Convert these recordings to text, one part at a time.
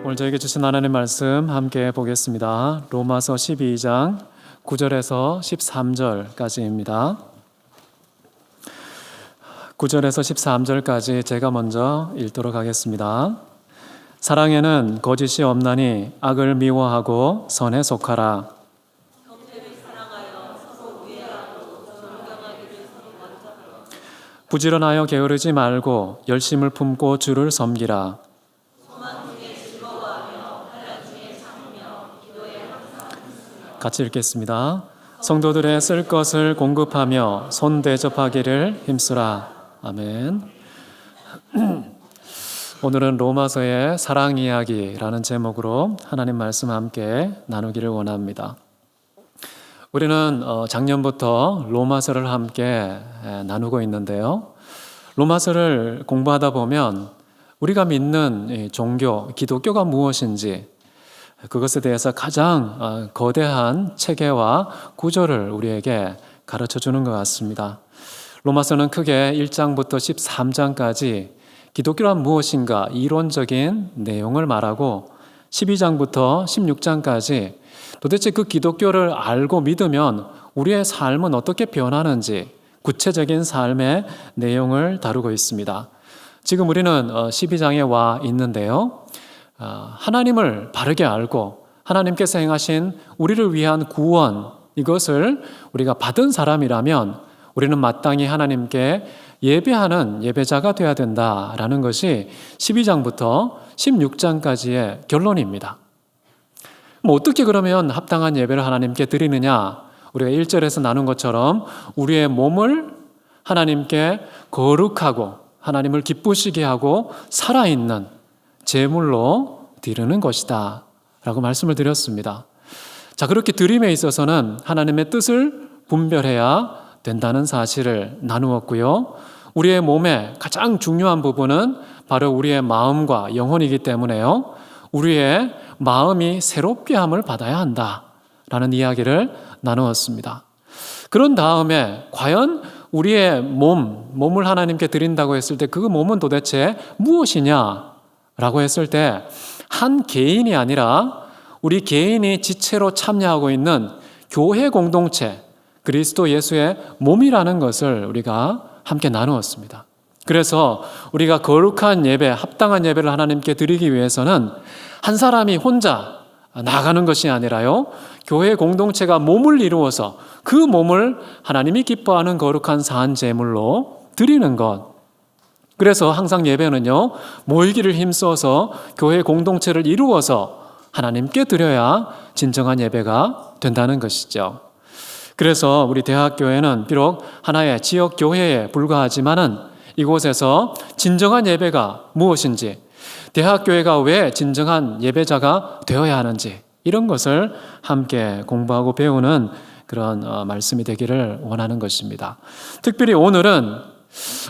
오늘 저에게 주신 하나님 말씀 함께 보겠습니다. 로마서 12장 9절에서 13절까지입니다. 9절에서 13절까지 제가 먼저 읽도록 하겠습니다. 사랑에는 거짓이 없나니 악을 미워하고 선에 속하라. 부지런하여 게으르지 말고 열심을 품고 주를 섬기라. 같이 읽겠습니다. 성도들의 쓸 것을 공급하며 손 대접하기를 힘쓰라. 아멘. 오늘은 로마서의 사랑 이야기라는 제목으로 하나님 말씀 함께 나누기를 원합니다. 우리는 작년부터 로마서를 함께 나누고 있는데요. 로마서를 공부하다 보면 우리가 믿는 종교, 기독교가 무엇인지 그것에 대해서 가장 거대한 체계와 구조를 우리에게 가르쳐 주는 것 같습니다. 로마서는 크게 1장부터 13장까지 기독교란 무엇인가 이론적인 내용을 말하고 12장부터 16장까지 도대체 그 기독교를 알고 믿으면 우리의 삶은 어떻게 변하는지 구체적인 삶의 내용을 다루고 있습니다. 지금 우리는 12장에 와 있는데요. 하나님을 바르게 알고 하나님께서 행하신 우리를 위한 구원, 이것을 우리가 받은 사람이라면 우리는 마땅히 하나님께 예배하는 예배자가 되어야 된다라는 것이 12장부터 16장까지의 결론입니다. 어떻게 그러면 합당한 예배를 하나님께 드리느냐? 우리가 1절에서 나눈 것처럼 우리의 몸을 하나님께 거룩하고 하나님을 기쁘시게 하고 살아있는 제물로 드리는 것이다 라고 말씀을 드렸습니다. 자, 그렇게 드림에 있어서는 하나님의 뜻을 분별해야 된다는 사실을 나누었고요. 우리의 몸의 가장 중요한 부분은 바로 우리의 마음과 영혼이기 때문에요. 우리의 마음이 새롭게 함을 받아야 한다라는 이야기를 나누었습니다. 그런 다음에 과연 우리의 몸을 하나님께 드린다고 했을 때 그 몸은 도대체 무엇이냐? 라고 했을 때 한 개인이 아니라 우리 개인이 지체로 참여하고 있는 교회 공동체, 그리스도 예수의 몸이라는 것을 우리가 함께 나누었습니다. 그래서 우리가 거룩한 예배, 합당한 예배를 하나님께 드리기 위해서는 한 사람이 혼자 나가는 것이 아니라요, 교회 공동체가 몸을 이루어서 그 몸을 하나님이 기뻐하는 거룩한 산 제물로 드리는 것. 그래서 항상 예배는요, 모이기를 힘써서 교회 공동체를 이루어서 하나님께 드려야 진정한 예배가 된다는 것이죠. 그래서 우리 대학교회는 비록 하나의 지역 교회에 불과하지만은 이곳에서 진정한 예배가 무엇인지, 대학교회가 왜 진정한 예배자가 되어야 하는지, 이런 것을 함께 공부하고 배우는 그런 말씀이 되기를 원하는 것입니다. 특별히 오늘은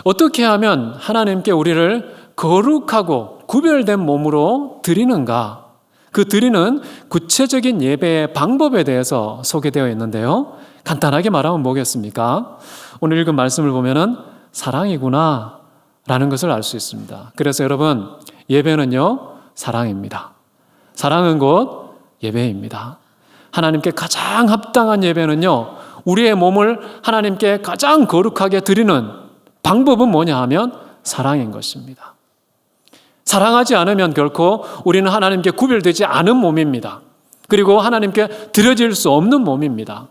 어떻게 하면 하나님께 우리를 거룩하고 구별된 몸으로 드리는가, 그 드리는 구체적인 예배의 방법에 대해서 소개되어 있는데요. 간단하게 말하면 뭐겠습니까? 오늘 읽은 말씀을 보면은 사랑이구나 라는 것을 알 수 있습니다. 그래서 여러분, 예배는요, 사랑입니다. 사랑은 곧 예배입니다. 하나님께 가장 합당한 예배는요, 우리의 몸을 하나님께 가장 거룩하게 드리는 방법은 뭐냐 하면 사랑인 것입니다. 사랑하지 않으면 결코 우리는 하나님께 구별되지 않은 몸입니다. 그리고 하나님께 드려질 수 없는 몸입니다.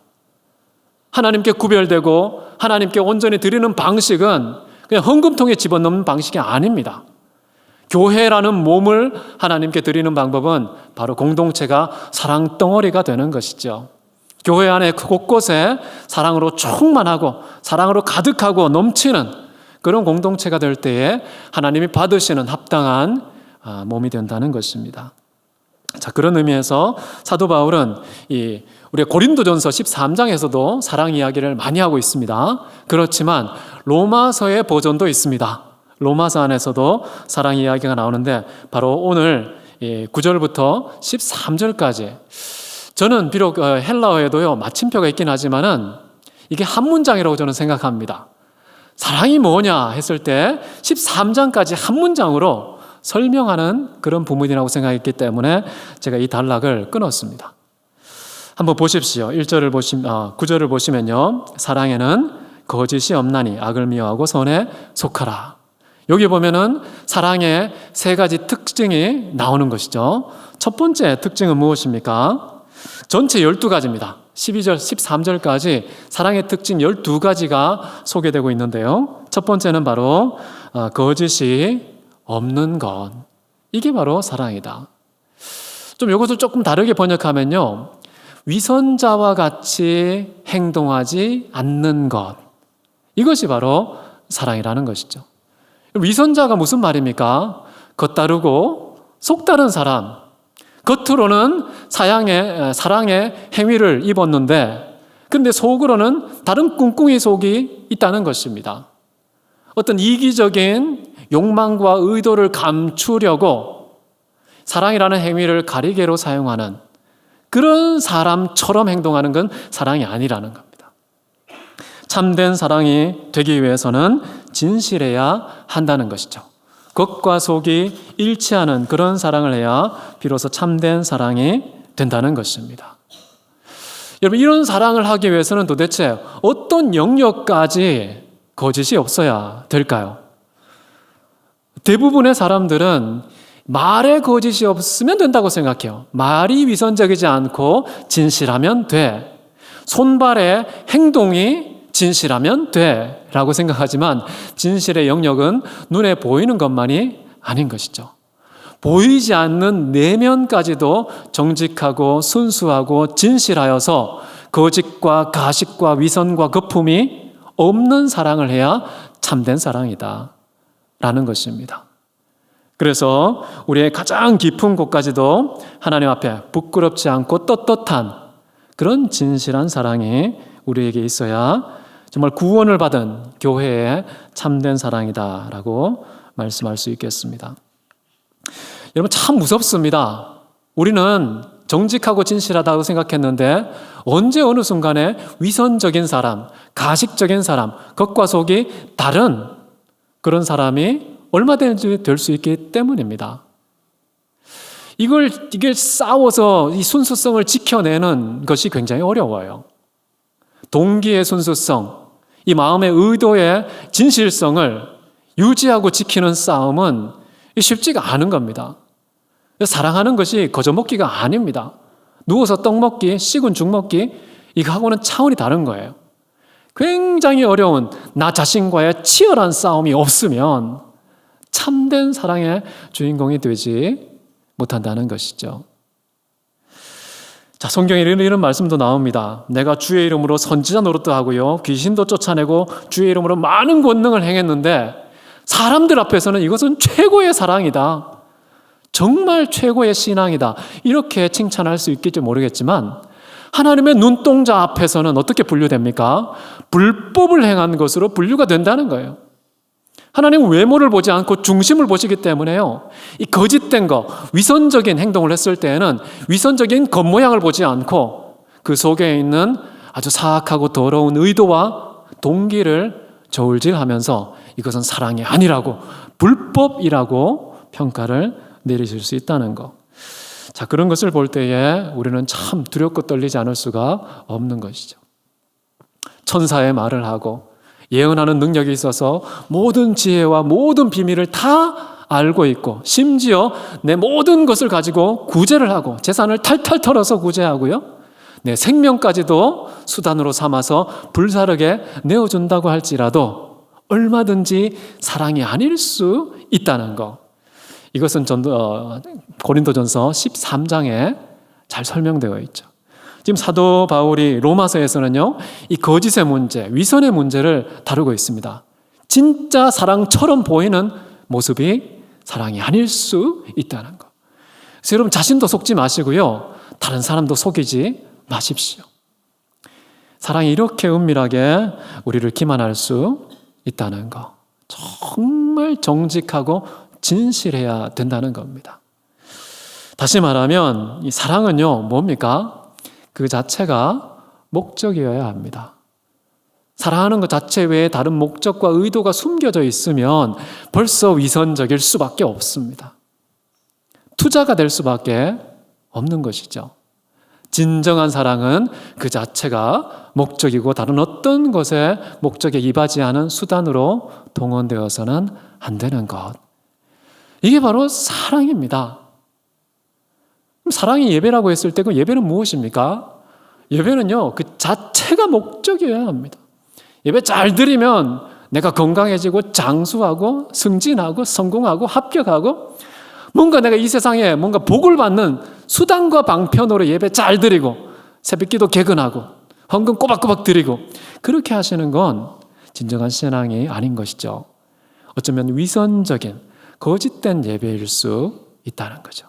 하나님께 구별되고 하나님께 온전히 드리는 방식은 그냥 헌금통에 집어넣는 방식이 아닙니다. 교회라는 몸을 하나님께 드리는 방법은 바로 공동체가 사랑 덩어리가 되는 것이죠. 교회 안에 곳곳에 사랑으로 충만하고 사랑으로 가득하고 넘치는 그런 공동체가 될 때에 하나님이 받으시는 합당한 몸이 된다는 것입니다. 자, 그런 의미에서 사도 바울은 우리 고린도전서 13장에서도 사랑 이야기를 많이 하고 있습니다. 그렇지만 로마서의 버전도 있습니다. 로마서 안에서도 사랑 이야기가 나오는데 바로 오늘 9절부터 13절까지, 저는 비록 헬라어에도요 마침표가 있긴 하지만은 이게 한 문장이라고 저는 생각합니다. 사랑이 뭐냐 했을 때 13장까지 한 문장으로 설명하는 그런 부분이라고 생각했기 때문에 제가 이 단락을 끊었습니다. 한번 보십시오. 9절을 보시면요. 사랑에는 거짓이 없나니 악을 미워하고 선에 속하라. 여기 보면은 사랑의 세 가지 특징이 나오는 것이죠. 첫 번째 특징은 무엇입니까? 전체 12가지입니다. 12절, 13절까지 사랑의 특징 12가지가 소개되고 있는데요. 첫 번째는 바로 거짓이 없는 것. 이게 바로 사랑이다. 좀 이것을 조금 다르게 번역하면요. 위선자와 같이 행동하지 않는 것. 이것이 바로 사랑이라는 것이죠. 위선자가 무슨 말입니까? 겉다르고 속다른 사람. 겉으로는 사랑의 행위를 입었는데 그런데 속으로는 다른 꿍꿍이 속이 있다는 것입니다. 어떤 이기적인 욕망과 의도를 감추려고 사랑이라는 행위를 가리개로 사용하는 그런 사람처럼 행동하는 건 사랑이 아니라는 겁니다. 참된 사랑이 되기 위해서는 진실해야 한다는 것이죠. 겉과 속이 일치하는 그런 사랑을 해야 비로소 참된 사랑이 된다는 것입니다. 여러분, 이런 사랑을 하기 위해서는 도대체 어떤 영역까지 거짓이 없어야 될까요? 대부분의 사람들은 말에 거짓이 없으면 된다고 생각해요. 말이 위선적이지 않고 진실하면 돼. 손발의 행동이 진실하면 돼 라고 생각하지만 진실의 영역은 눈에 보이는 것만이 아닌 것이죠. 보이지 않는 내면까지도 정직하고 순수하고 진실하여서 거짓과 가식과 위선과 거품이 없는 사랑을 해야 참된 사랑이다 라는 것입니다. 그래서 우리의 가장 깊은 곳까지도 하나님 앞에 부끄럽지 않고 떳떳한 그런 진실한 사랑이 우리에게 있어야 정말 구원을 받은 교회의 참된 사랑이다라고 말씀할 수 있겠습니다. 여러분, 참 무섭습니다. 우리는 정직하고 진실하다고 생각했는데 언제 어느 순간에 위선적인 사람, 가식적인 사람, 겉과 속이 다른 그런 사람이 얼마든지 될 수 있기 때문입니다. 이걸 싸워서 이 순수성을 지켜내는 것이 굉장히 어려워요. 동기의 순수성, 이 마음의 의도의 진실성을 유지하고 지키는 싸움은 쉽지가 않은 겁니다. 사랑하는 것이 거저먹기가 아닙니다. 누워서 떡 먹기, 식은 죽 먹기, 이거하고는 차원이 다른 거예요. 굉장히 어려운 나 자신과의 치열한 싸움이 없으면 참된 사랑의 주인공이 되지 못한다는 것이죠. 자, 성경에 이런 말씀도 나옵니다. 내가 주의 이름으로 선지자 노릇도 하고요, 귀신도 쫓아내고 주의 이름으로 많은 권능을 행했는데 사람들 앞에서는 이것은 최고의 사랑이다. 정말 최고의 신앙이다. 이렇게 칭찬할 수 있을지 모르겠지만 하나님의 눈동자 앞에서는 어떻게 분류됩니까? 불법을 행한 것으로 분류가 된다는 거예요. 하나님은 외모를 보지 않고 중심을 보시기 때문에요. 이 거짓된 거, 위선적인 행동을 했을 때에는 위선적인 겉모양을 보지 않고 그 속에 있는 아주 사악하고 더러운 의도와 동기를 저울질하면서 이것은 사랑이 아니라고, 불법이라고 평가를 내리실 수 있다는 거. 자, 그런 것을 볼 때에 우리는 참 두렵고 떨리지 않을 수가 없는 것이죠. 천사의 말을 하고 예언하는 능력이 있어서 모든 지혜와 모든 비밀을 다 알고 있고 심지어 내 모든 것을 가지고 구제를 하고 재산을 탈탈 털어서 구제하고요, 내 생명까지도 수단으로 삼아서 불사르게 내어준다고 할지라도 얼마든지 사랑이 아닐 수 있다는 것. 이것은 고린도전서 13장에 잘 설명되어 있죠. 지금 사도 바울이 로마서에서는요, 이 거짓의 문제, 위선의 문제를 다루고 있습니다. 진짜 사랑처럼 보이는 모습이 사랑이 아닐 수 있다는 것. 그래서 여러분 자신도 속지 마시고요, 다른 사람도 속이지 마십시오. 사랑이 이렇게 은밀하게 우리를 기만할 수 있다는 것. 정말 정직하고 진실해야 된다는 겁니다. 다시 말하면 이 사랑은요, 뭡니까? 그 자체가 목적이어야 합니다. 사랑하는 것 자체 외에 다른 목적과 의도가 숨겨져 있으면 벌써 위선적일 수밖에 없습니다. 투자가 될 수밖에 없는 것이죠. 진정한 사랑은 그 자체가 목적이고 다른 어떤 것에 목적에 이바지하는 수단으로 동원되어서는 안 되는 것. 이게 바로 사랑입니다. 사랑이 예배라고 했을 때 그 예배는 무엇입니까? 예배는요, 그 자체가 목적이어야 합니다. 예배 잘 드리면 내가 건강해지고 장수하고 승진하고 성공하고 합격하고 뭔가 내가 이 세상에 뭔가 복을 받는 수단과 방편으로 예배 잘 드리고 새벽기도 개근하고 헌금 꼬박꼬박 드리고 그렇게 하시는 건 진정한 신앙이 아닌 것이죠. 어쩌면 위선적인 거짓된 예배일 수 있다는 거죠.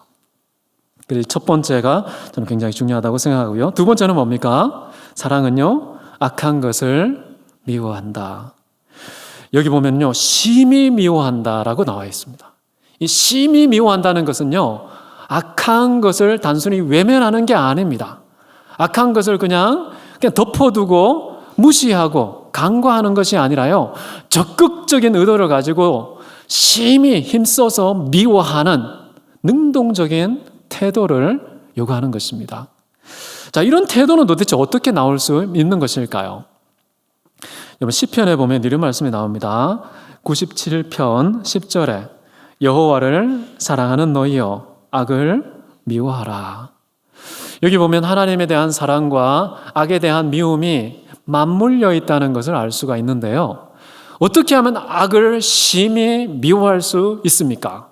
그래서 첫 번째가 저는 굉장히 중요하다고 생각하고요. 두 번째는 뭡니까? 사랑은요, 악한 것을 미워한다. 여기 보면요, 심히 미워한다라고 나와 있습니다. 이 심히 미워한다는 것은요, 악한 것을 단순히 외면하는 게 아닙니다. 악한 것을 그냥 덮어두고 무시하고 간과하는 것이 아니라요, 적극적인 의도를 가지고 심히 힘써서 미워하는 능동적인 태도를 요구하는 것입니다. 자, 이런 태도는 도대체 어떻게 나올 수 있는 것일까요? 여러분 시편에 보면 이런 말씀이 나옵니다. 97편 10절에 여호와를 사랑하는 너희여 악을 미워하라. 여기 보면 하나님에 대한 사랑과 악에 대한 미움이 맞물려 있다는 것을 알 수가 있는데요. 어떻게 하면 악을 심히 미워할 수 있습니까?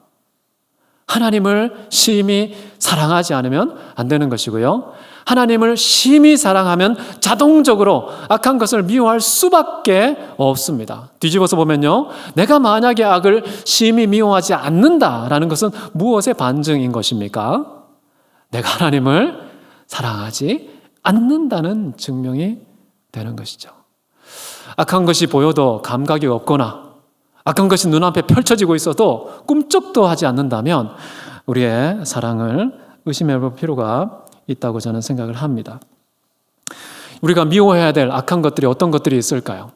하나님을 심히 사랑하지 않으면 안 되는 것이고요. 하나님을 심히 사랑하면 자동적으로 악한 것을 미워할 수밖에 없습니다. 뒤집어서 보면요, 내가 만약에 악을 심히 미워하지 않는다라는 것은 무엇의 반증인 것입니까? 내가 하나님을 사랑하지 않는다는 증명이 되는 것이죠. 악한 것이 보여도 감각이 없거나 악한 것이 눈앞에 펼쳐지고 있어도 꿈쩍도 하지 않는다면 우리의 사랑을 의심해 볼 필요가 있다고 저는 생각을 합니다. 우리가 미워해야 될 악한 것들이 어떤 것들이 있을까요?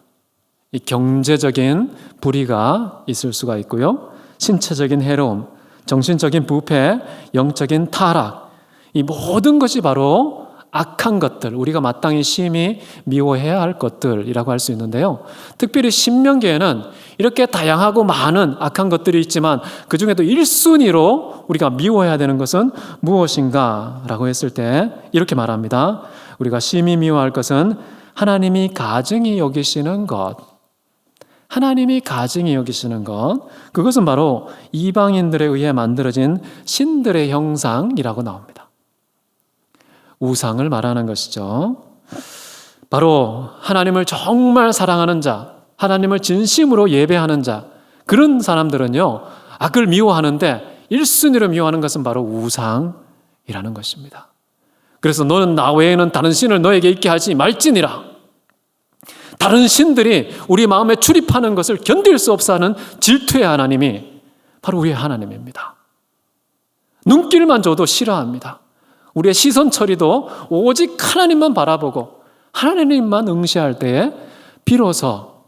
이 경제적인 불의가 있을 수가 있고요. 신체적인 해로움, 정신적인 부패, 영적인 타락, 이 모든 것이 바로 악한 것들, 우리가 마땅히 심히 미워해야 할 것들이라고 할 수 있는데요. 특별히 신명기에는 이렇게 다양하고 많은 악한 것들이 있지만 그 중에도 1순위로 우리가 미워해야 되는 것은 무엇인가 라고 했을 때 이렇게 말합니다. 우리가 심히 미워할 것은 하나님이 가증히 여기시는 것. 하나님이 가증히 여기시는 것. 그것은 바로 이방인들에 의해 만들어진 신들의 형상이라고 나옵니다. 우상을 말하는 것이죠. 바로 하나님을 정말 사랑하는 자, 하나님을 진심으로 예배하는 자, 그런 사람들은요, 악을 미워하는데 1순위로 미워하는 것은 바로 우상이라는 것입니다. 그래서 너는 나 외에는 다른 신을 너에게 있게 하지 말지니라. 다른 신들이 우리 마음에 출입하는 것을 견딜 수 없어 하는 질투의 하나님이 바로 우리의 하나님입니다. 눈길만 줘도 싫어합니다. 우리의 시선 처리도 오직 하나님만 바라보고 하나님만 응시할 때에 비로소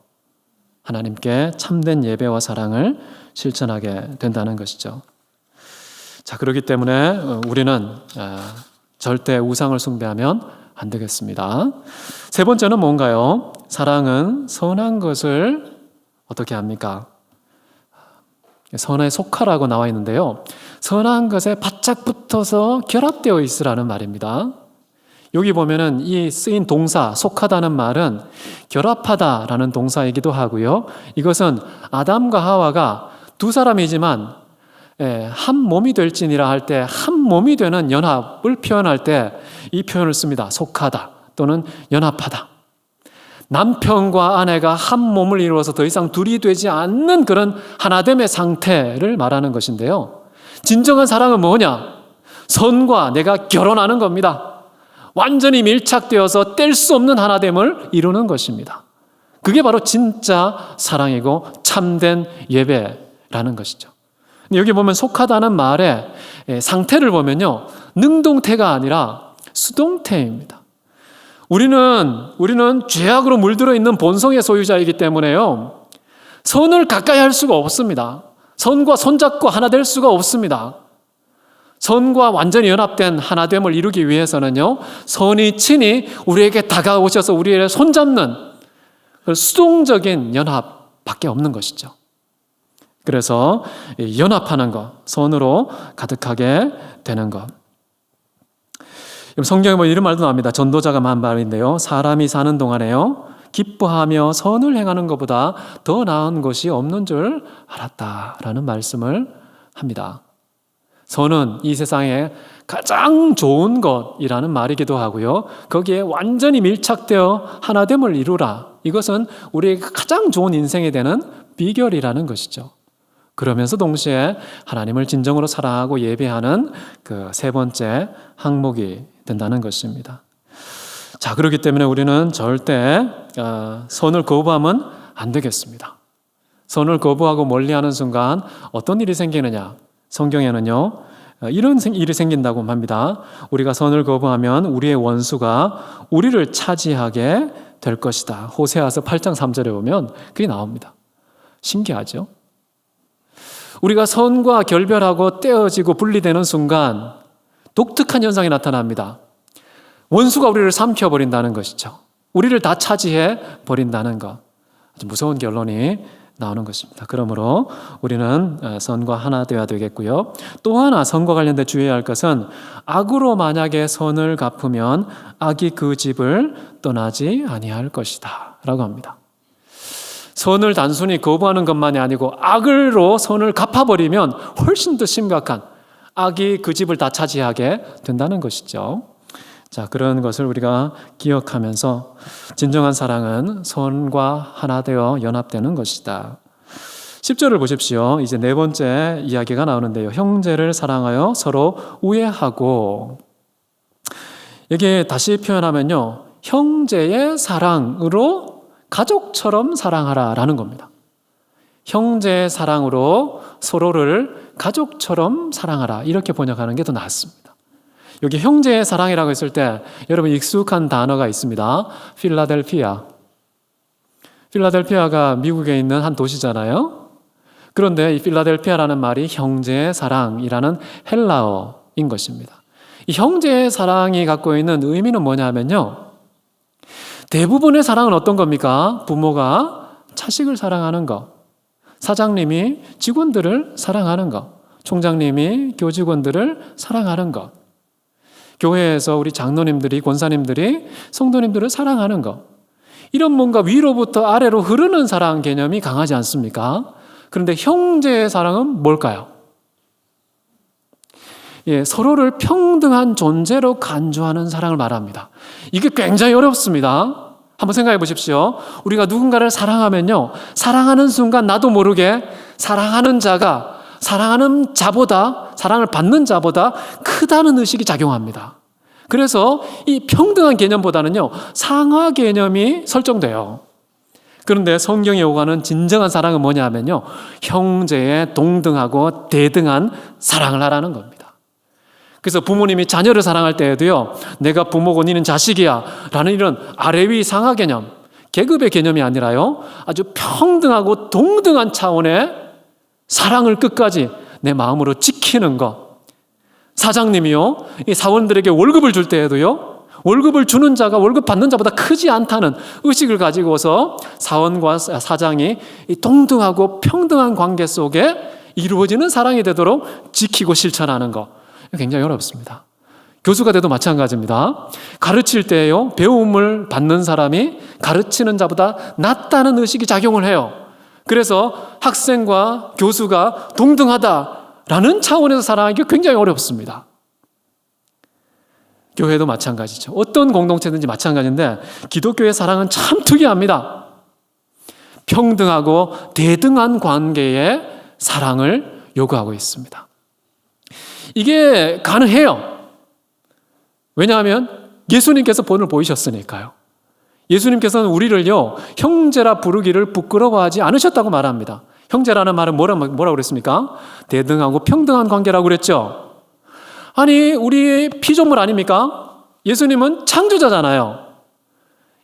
하나님께 참된 예배와 사랑을 실천하게 된다는 것이죠. 자, 그렇기 때문에 우리는 절대 우상을 숭배하면 안 되겠습니다. 세 번째는 뭔가요? 사랑은 선한 것을 어떻게 합니까? 선에 속하라고 나와 있는데요. 선한 것에 바짝 붙어서 결합되어 있으라는 말입니다. 여기 보면은 이 쓰인 동사 속하다는 말은 결합하다라는 동사이기도 하고요. 이것은 아담과 하와가 두 사람이지만 한 몸이 될지니라 할 때 한 몸이 되는 연합을 표현할 때 이 표현을 씁니다. 속하다 또는 연합하다. 남편과 아내가 한 몸을 이루어서 더 이상 둘이 되지 않는 그런 하나됨의 상태를 말하는 것인데요. 진정한 사랑은 뭐냐? 선과 내가 결혼하는 겁니다. 완전히 밀착되어서 뗄 수 없는 하나됨을 이루는 것입니다. 그게 바로 진짜 사랑이고 참된 예배라는 것이죠. 여기 보면 속하다는 말의 상태를 보면요, 능동태가 아니라 수동태입니다. 우리는 죄악으로 물들어 있는 본성의 소유자이기 때문에요, 선을 가까이 할 수가 없습니다. 선과 손잡고 하나 될 수가 없습니다. 선과 완전히 연합된 하나됨을 이루기 위해서는요, 선이 친히 우리에게 다가오셔서 우리를 손잡는 그 수동적인 연합밖에 없는 것이죠. 그래서 연합하는 것, 선으로 가득하게 되는 것. 성경에 뭐 이런 말도 나옵니다. 전도자가 한 말인데요. 사람이 사는 동안에요, 기뻐하며 선을 행하는 것보다 더 나은 것이 없는 줄 알았다라는 말씀을 합니다. 선은 이 세상에 가장 좋은 것이라는 말이기도 하고요, 거기에 완전히 밀착되어 하나됨을 이루라, 이것은 우리에게 가장 좋은 인생이 되는 비결이라는 것이죠. 그러면서 동시에 하나님을 진정으로 사랑하고 예배하는 그 세 번째 항목이 된다는 것입니다. 자, 그렇기 때문에 우리는 절대 선을 거부하면 안 되겠습니다. 선을 거부하고 멀리하는 순간 어떤 일이 생기느냐? 성경에는요, 이런 일이 생긴다고 합니다. 우리가 선을 거부하면 우리의 원수가 우리를 차지하게 될 것이다. 호세아서 8장 3절에 보면 그게 나옵니다. 신기하죠? 우리가 선과 결별하고 떼어지고 분리되는 순간 독특한 현상이 나타납니다. 원수가 우리를 삼켜버린다는 것이죠. 우리를 다 차지해 버린다는 것. 아주 무서운 결론이 나오는 것입니다. 그러므로 우리는 선과 하나 되어야 되겠고요. 또 하나 선과 관련된 주의해야 할 것은, 악으로 만약에 선을 갚으면 악이 그 집을 떠나지 아니할 것이다 라고 합니다. 선을 단순히 거부하는 것만이 아니고 악으로 선을 갚아버리면 훨씬 더 심각한 악이 그 집을 다 차지하게 된다는 것이죠. 자, 그런 것을 우리가 기억하면서 진정한 사랑은 선과 하나 되어 연합되는 것이다. 10절을 보십시오. 이제 네 번째 이야기가 나오는데요. 형제를 사랑하여 서로 우애하고, 여기에 다시 표현하면요, 형제의 사랑으로 가족처럼 사랑하라라는 겁니다. 형제의 사랑으로 서로를 가족처럼 사랑하라, 이렇게 번역하는 게 더 낫습니다. 여기 형제의 사랑이라고 했을 때 여러분 익숙한 단어가 있습니다. 필라델피아가 미국에 있는 한 도시잖아요. 그런데 이 필라델피아라는 말이 형제의 사랑이라는 헬라어인 것입니다. 이 형제의 사랑이 갖고 있는 의미는 뭐냐면요, 대부분의 사랑은 어떤 겁니까? 부모가 자식을 사랑하는 것, 사장님이 직원들을 사랑하는 것, 총장님이 교직원들을 사랑하는 것, 교회에서 우리 장로님들이, 권사님들이 성도님들을 사랑하는 것, 이런 뭔가 위로부터 아래로 흐르는 사랑 개념이 강하지 않습니까? 그런데 형제의 사랑은 뭘까요? 서로를 평등한 존재로 간주하는 사랑을 말합니다. 이게 굉장히 어렵습니다. 한번 생각해 보십시오. 우리가 누군가를 사랑하면요, 사랑하는 순간 나도 모르게 사랑하는 자가 사랑하는 자보다, 사랑을 받는 자보다 크다는 의식이 작용합니다. 그래서 이 평등한 개념보다는요, 상하 개념이 설정돼요. 그런데 성경이 요구하는 진정한 사랑은 뭐냐 하면요, 형제의 동등하고 대등한 사랑을 하라는 겁니다. 그래서 부모님이 자녀를 사랑할 때에도요, 내가 부모고 니는 자식이야 라는 이런 아래 위 상하 개념, 계급의 개념이 아니라요, 아주 평등하고 동등한 차원의 사랑을 끝까지 내 마음으로 지키는 것. 사장님이요, 이 사원들에게 월급을 줄 때에도요, 월급을 주는 자가 월급 받는 자보다 크지 않다는 의식을 가지고서 사원과 사장이 이 동등하고 평등한 관계 속에 이루어지는 사랑이 되도록 지키고 실천하는 것, 굉장히 어렵습니다. 교수가 돼도 마찬가지입니다. 가르칠 때요, 배움을 받는 사람이 가르치는 자보다 낫다는 의식이 작용을 해요. 그래서 학생과 교수가 동등하다라는 차원에서 사랑하기가 굉장히 어렵습니다. 교회도 마찬가지죠. 어떤 공동체든지 마찬가지인데 기독교의 사랑은 참 특이합니다. 평등하고 대등한 관계의 사랑을 요구하고 있습니다. 이게 가능해요. 왜냐하면 예수님께서 본을 보이셨으니까요. 예수님께서는 우리를요, 형제라 부르기를 부끄러워하지 않으셨다고 말합니다. 형제라는 말은 뭐라고 그랬습니까? 대등하고 평등한 관계라고 그랬죠. 아니, 우리 피조물 아닙니까? 예수님은 창조자잖아요.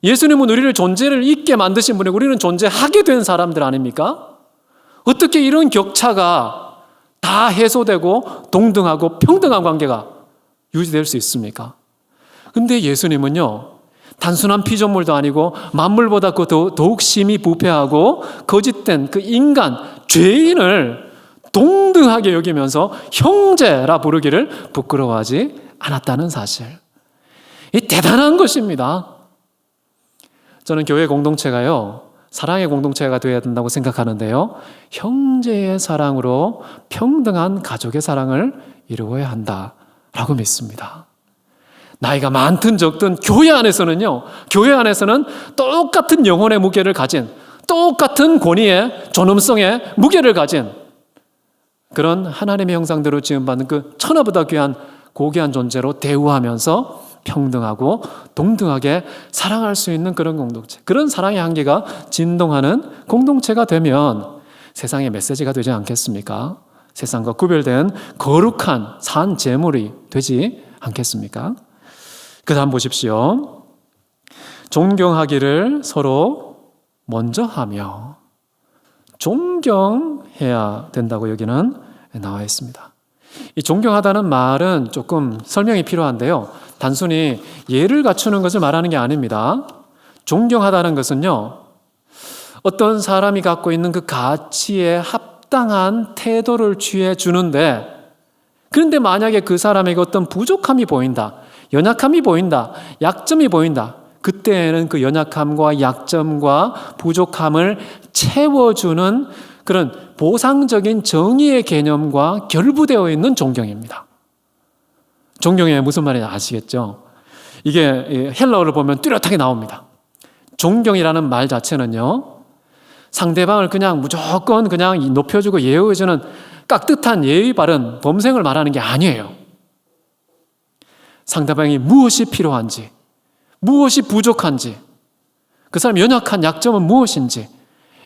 예수님은 우리를 존재를 있게 만드신 분이고 우리는 존재하게 된 사람들 아닙니까? 어떻게 이런 격차가 다 다 해소되고 동등하고 평등한 관계가 유지될 수 있습니까? 근데 예수님은요, 단순한 피조물도 아니고 만물보다 더욱 심히 부패하고 거짓된 그 인간, 죄인을 동등하게 여기면서 형제라 부르기를 부끄러워하지 않았다는 사실. 이 대단한 것입니다. 저는 교회 공동체가요, 사랑의 공동체가 되어야 된다고 생각하는데요, 형제의 사랑으로 평등한 가족의 사랑을 이루어야 한다라고 믿습니다. 나이가 많든 적든 교회 안에서는 똑같은 영혼의 무게를 가진, 똑같은 권위의 존엄성의 무게를 가진 그런 하나님의 형상대로 지음받은 그 천하보다 귀한 고귀한 존재로 대우하면서 평등하고 동등하게 사랑할 수 있는 그런 공동체, 그런 사랑의 한계가 진동하는 공동체가 되면 세상의 메시지가 되지 않겠습니까? 세상과 구별된 거룩한 산 제물이 되지 않겠습니까? 그 다음 보십시오. 존경하기를 서로 먼저 하며, 존경해야 된다고 여기는 나와 있습니다. 이 존경하다는 말은 조금 설명이 필요한데요, 단순히 예를 갖추는 것을 말하는 게 아닙니다. 존경하다는 것은요, 어떤 사람이 갖고 있는 그 가치에 합당한 태도를 취해 주는데, 그런데 만약에 그 사람에게 어떤 부족함이 보인다, 연약함이 보인다, 약점이 보인다, 그때는 그 연약함과 약점과 부족함을 채워주는 그런 보상적인 정의의 개념과 결부되어 있는 존경입니다. 존경이 무슨 말인지 아시겠죠? 이게 헬라어를 보면 뚜렷하게 나옵니다. 존경이라는 말 자체는요, 상대방을 그냥 무조건 그냥 높여주고 예우해주는 깍듯한 예의 바른 범생을 말하는 게 아니에요. 상대방이 무엇이 필요한지, 무엇이 부족한지, 그 사람의 연약한 약점은 무엇인지,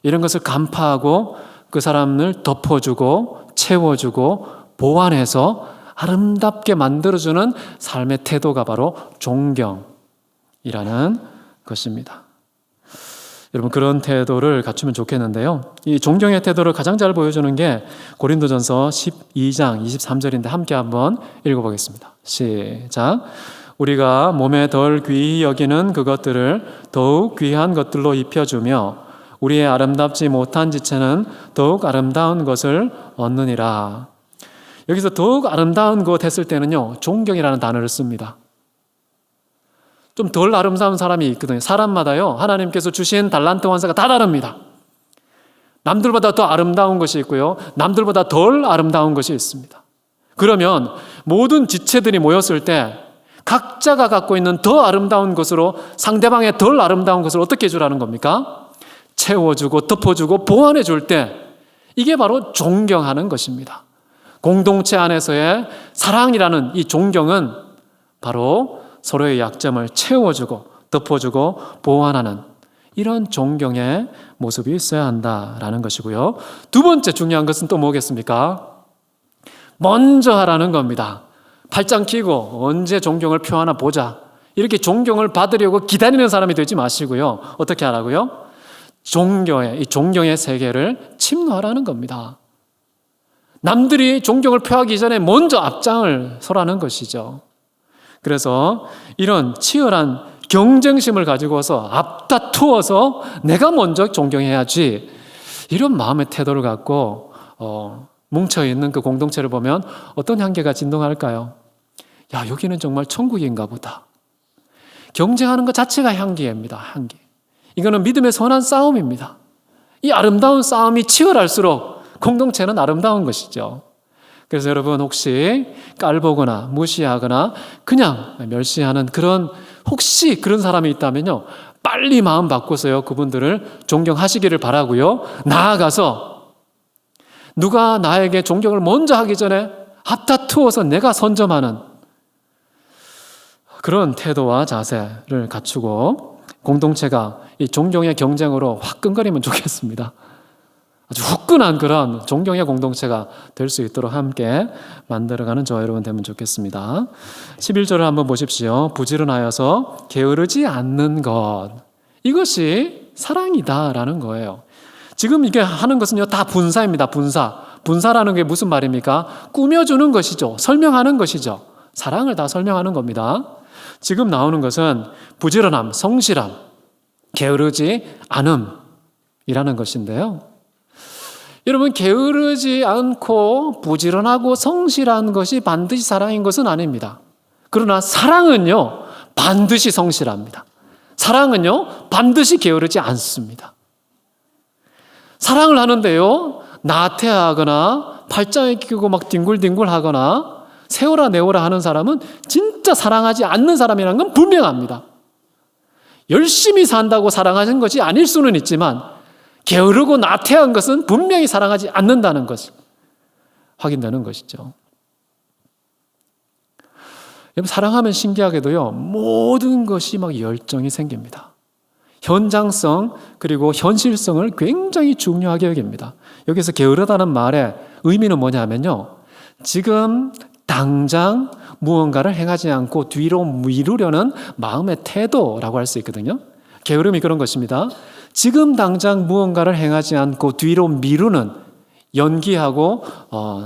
이런 것을 간파하고 그 사람을 덮어주고 채워주고 보완해서 아름답게 만들어주는 삶의 태도가 바로 존경이라는 것입니다. 여러분, 그런 태도를 갖추면 좋겠는데요, 이 존경의 태도를 가장 잘 보여주는 게 고린도전서 12장 23절인데 함께 한번 읽어보겠습니다. 시작. 우리가 몸에 덜 귀히 여기는 그것들을 더욱 귀한 것들로 입혀주며 우리의 아름답지 못한 지체는 더욱 아름다운 것을 얻느니라. 여기서 더욱 아름다운 것 했을 때는요, 존경이라는 단어를 씁니다. 좀 덜 아름다운 사람이 있거든요. 사람마다요, 하나님께서 주신 달란트 환사가 다 다릅니다. 남들보다 더 아름다운 것이 있고요, 남들보다 덜 아름다운 것이 있습니다. 그러면 모든 지체들이 모였을 때 각자가 갖고 있는 더 아름다운 것으로 상대방의 덜 아름다운 것을 어떻게 해주라는 겁니까? 채워주고 덮어주고 보완해 줄 때, 이게 바로 존경하는 것입니다. 공동체 안에서의 사랑이라는 이 존경은 바로 서로의 약점을 채워주고 덮어주고 보완하는 이런 존경의 모습이 있어야 한다라는 것이고요. 두 번째 중요한 것은 또 뭐겠습니까? 먼저 하라는 겁니다. 팔짱 끼고 언제 존경을 표하나 보자, 이렇게 존경을 받으려고 기다리는 사람이 되지 마시고요. 어떻게 하라고요? 이 존경의 세계를 침노하라는 겁니다. 남들이 존경을 표하기 전에 먼저 앞장을 서라는 것이죠. 그래서 이런 치열한 경쟁심을 가지고서 앞다투어서 내가 먼저 존경해야지, 이런 마음의 태도를 갖고 뭉쳐있는 그 공동체를 보면 어떤 향기가 진동할까요? 야, 여기는 정말 천국인가 보다. 경쟁하는 것 자체가 향기입니다. 향기. 이거는 믿음의 선한 싸움입니다. 이 아름다운 싸움이 치열할수록 공동체는 아름다운 것이죠. 그래서 여러분, 혹시 깔보거나 무시하거나 그냥 멸시하는 혹시 그런 사람이 있다면요, 빨리 마음 바꿔서요, 그분들을 존경하시기를 바라고요. 나아가서 누가 나에게 존경을 먼저 하기 전에 앞다투어서 내가 선점하는 그런 태도와 자세를 갖추고 공동체가 이 존경의 경쟁으로 화끈거리면 좋겠습니다. 아주 후끈한 그런 존경의 공동체가 될 수 있도록 함께 만들어가는 저와 여러분 되면 좋겠습니다. 11절을 한번 보십시오. 부지런하여서 게으르지 않는 것, 이것이 사랑이다라는 거예요. 지금 이게 하는 것은요, 다 분사입니다. 분사. 분사라는 게 무슨 말입니까? 꾸며주는 것이죠. 설명하는 것이죠. 사랑을 다 설명하는 겁니다. 지금 나오는 것은 부지런함, 성실함, 게으르지 않음이라는 것인데요. 여러분, 게으르지 않고 부지런하고 성실한 것이 반드시 사랑인 것은 아닙니다. 그러나 사랑은요, 반드시 성실합니다. 사랑은요, 반드시 게으르지 않습니다. 사랑을 하는데요, 나태하거나 팔짱에 끼고 막 뒹굴뒹굴 하거나 세워라 내워라 하는 사람은 진짜 사랑하지 않는 사람이라는 건 분명합니다. 열심히 산다고 사랑하는 것이 아닐 수는 있지만 게으르고 나태한 것은 분명히 사랑하지 않는다는 것이 확인되는 것이죠. 여러분, 사랑하면 신기하게도요, 모든 것이 막 열정이 생깁니다. 현장성 그리고 현실성을 굉장히 중요하게 여깁니다. 여기서 게으르다는 말의 의미는 뭐냐면요, 지금 당장 무언가를 행하지 않고 뒤로 미루려는 마음의 태도라고 할 수 있거든요. 게으름이 그런 것입니다. 지금 당장 무언가를 행하지 않고 뒤로 미루는, 연기하고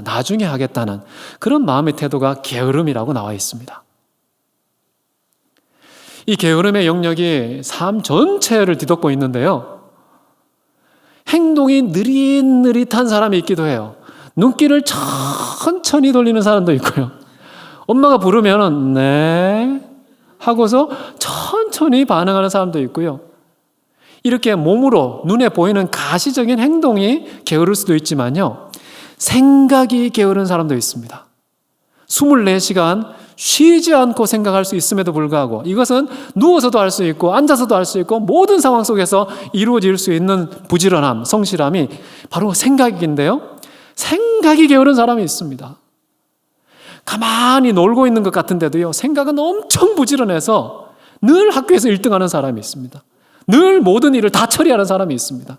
나중에 하겠다는 그런 마음의 태도가 게으름이라고 나와 있습니다. 이 게으름의 영역이 삶 전체를 뒤덮고 있는데요, 행동이 느릿느릿한 사람이 있기도 해요. 눈길을 천천히 돌리는 사람도 있고요, 엄마가 부르면 네 하고서 천천히 반응하는 사람도 있고요, 이렇게 몸으로 눈에 보이는 가시적인 행동이 게으를 수도 있지만요, 생각이 게으른 사람도 있습니다. 24시간 쉬지 않고 생각할 수 있음에도 불구하고, 이것은 누워서도 할 수 있고 앉아서도 할 수 있고 모든 상황 속에서 이루어질 수 있는 부지런함, 성실함이 바로 생각인데요, 생각이 게으른 사람이 있습니다. 가만히 놀고 있는 것 같은데도요, 생각은 엄청 부지런해서 늘 학교에서 1등하는 사람이 있습니다. 늘 모든 일을 다 처리하는 사람이 있습니다.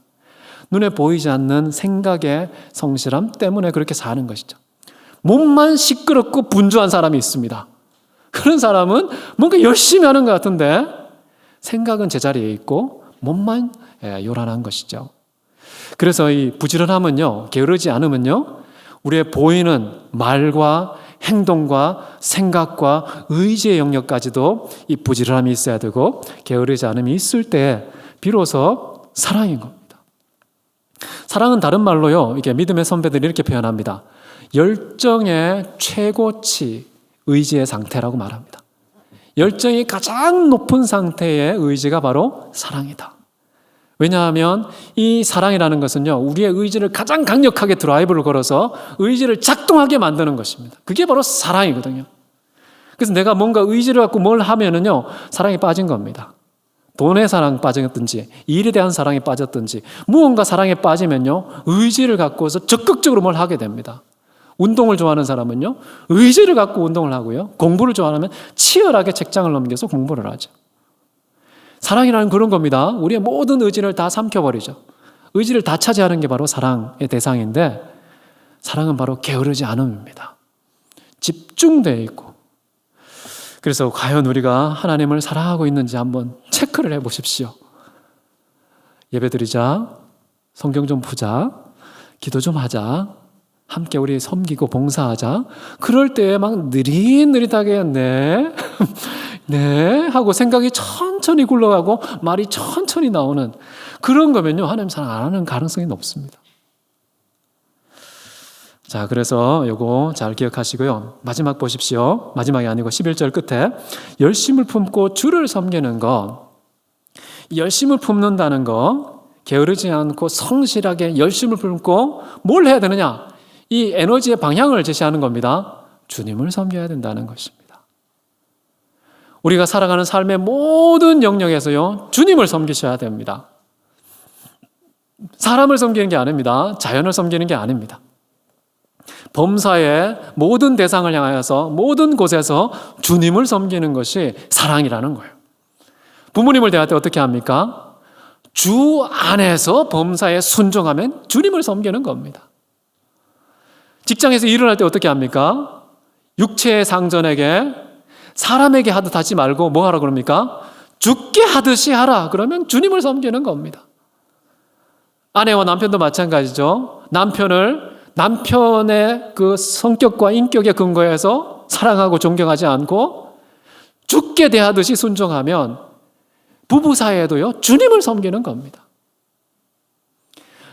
눈에 보이지 않는 생각의 성실함 때문에 그렇게 사는 것이죠. 몸만 시끄럽고 분주한 사람이 있습니다. 그런 사람은 뭔가 열심히 하는 것 같은데 생각은 제자리에 있고 몸만 요란한 것이죠. 그래서 이 부지런함은요, 게으르지 않으면요, 우리의 보이는 말과 행동과 생각과 의지의 영역까지도 이 부지런함이 있어야 되고, 게으르지 않음이 있을 때 비로소 사랑인 겁니다. 사랑은 다른 말로요, 이게 믿음의 선배들이 이렇게 표현합니다. 열정의 최고치, 의지의 상태라고 말합니다. 열정이 가장 높은 상태의 의지가 바로 사랑이다. 왜냐하면 이 사랑이라는 것은요, 우리의 의지를 가장 강력하게 드라이브를 걸어서 의지를 작동하게 만드는 것입니다. 그게 바로 사랑이거든요. 그래서 내가 뭔가 의지를 갖고 뭘 하면은요, 사랑에 빠진 겁니다. 돈에 사랑에 빠졌든지 일에 대한 사랑에 빠졌든지 무언가 사랑에 빠지면요, 의지를 갖고서 적극적으로 뭘 하게 됩니다. 운동을 좋아하는 사람은요, 의지를 갖고 운동을 하고요, 공부를 좋아하면 치열하게 책장을 넘겨서 공부를 하죠. 사랑이라는 그런 겁니다. 우리의 모든 의지를 다 삼켜버리죠. 의지를 다 차지하는 게 바로 사랑의 대상인데, 사랑은 바로 게으르지 않음입니다. 집중되어 있고. 그래서 과연 우리가 하나님을 사랑하고 있는지 한번 체크를 해보십시오. 예배드리자, 성경 좀 보자, 기도 좀 하자, 함께 우리 섬기고 봉사하자. 그럴 때 막 느릿느릿하게 네 하고 생각이 천천히 굴러가고 말이 천천히 나오는 그런 거면요, 하나님 사랑 안 하는 가능성이 높습니다. 자, 그래서 요거 잘 기억하시고요. 마지막 보십시오. 마지막이 아니고 11절 끝에 열심을 품고 주를 섬기는 거, 열심을 품는다는 거, 게으르지 않고 성실하게 열심을 품고 뭘 해야 되느냐? 이 에너지의 방향을 제시하는 겁니다. 주님을 섬겨야 된다는 것입니다. 우리가 살아가는 삶의 모든 영역에서요, 주님을 섬기셔야 됩니다. 사람을 섬기는 게 아닙니다. 자연을 섬기는 게 아닙니다. 범사의 모든 대상을 향하여서 모든 곳에서 주님을 섬기는 것이 사랑이라는 거예요. 부모님을 대할 때 어떻게 합니까? 주 안에서 범사에 순종하면 주님을 섬기는 겁니다. 직장에서 일을 할 때 어떻게 합니까? 육체의 상전에게 사람에게 하듯 하지 말고 뭐 하라 그럽니까? 죽게 하듯이 하라. 그러면 주님을 섬기는 겁니다. 아내와 남편도 마찬가지죠. 남편을 남편의 그 성격과 인격에 근거해서 사랑하고 존경하지 않고 죽게 대하듯이 순종하면 부부 사이에도요, 주님을 섬기는 겁니다.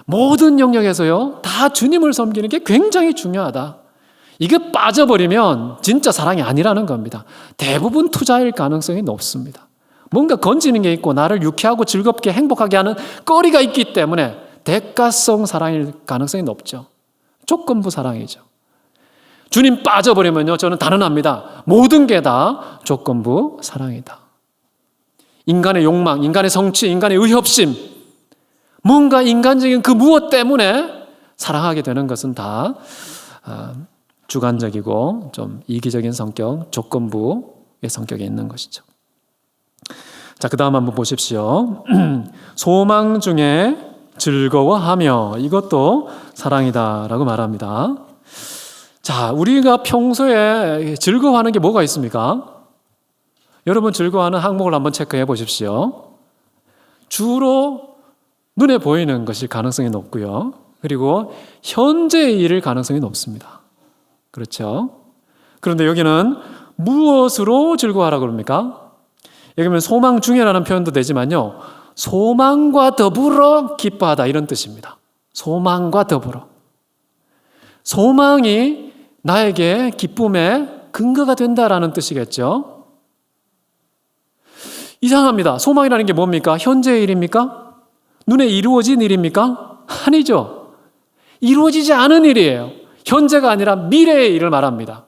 모든 영역에서요, 다 주님을 섬기는 게 굉장히 중요하다. 이게 빠져버리면 진짜 사랑이 아니라는 겁니다. 대부분 투자일 가능성이 높습니다. 뭔가 건지는 게 있고 나를 유쾌하고 즐겁게 행복하게 하는 거리가 있기 때문에 대가성 사랑일 가능성이 높죠. 조건부 사랑이죠. 주님 빠져버리면요, 저는 단언합니다. 모든 게 다 조건부 사랑이다. 인간의 욕망, 인간의 성취, 인간의 의협심, 뭔가 인간적인 그 무엇 때문에 사랑하게 되는 것은 다 주관적이고 좀 이기적인 성격, 조건부의 성격에 있는 것이죠. 자, 그 다음 한번 보십시오. 소망 중에 즐거워하며, 이것도 사랑이다라고 말합니다. 자, 우리가 평소에 즐거워하는 게 뭐가 있습니까? 여러분 즐거워하는 항목을 한번 체크해 보십시오. 주로 눈에 보이는 것일 가능성이 높고요. 그리고 현재의 일일 가능성이 높습니다. 그렇죠? 그런데 여기는 무엇으로 즐거워하라고 그럽니까? 여기 보면 소망 중에라는 표현도 되지만요, 소망과 더불어 기뻐하다, 이런 뜻입니다. 소망과 더불어. 소망이 나에게 기쁨의 근거가 된다라는 뜻이겠죠. 이상합니다. 소망이라는 게 뭡니까? 현재의 일입니까? 눈에 이루어진 일입니까? 아니죠. 이루어지지 않은 일이에요. 현재가 아니라 미래의 일을 말합니다.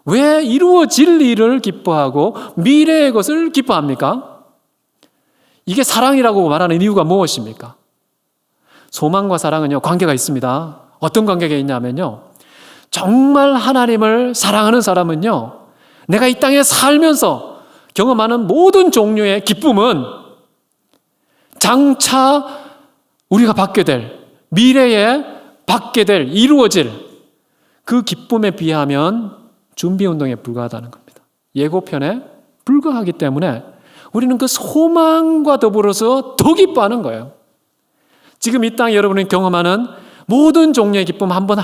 왜 이루어질 일을 기뻐하고 미래의 것을 기뻐합니까? 이게 사랑이라고 말하는 이유가 무엇입니까? 소망과 사랑은요, 관계가 있습니다. 어떤 관계가 있냐면요, 정말 하나님을 사랑하는 사람은요, 내가 이 땅에 살면서 경험하는 모든 종류의 기쁨은 장차 우리가 받게 될, 미래에 받게 될, 이루어질 그 기쁨에 비하면 준비운동에 불과하다는 겁니다. 예고편에 불과하기 때문에 우리는 그 소망과 더불어서 더 기뻐하는 거예요. 지금 이 땅에 여러분이 경험하는 모든 종류의 기쁨 한번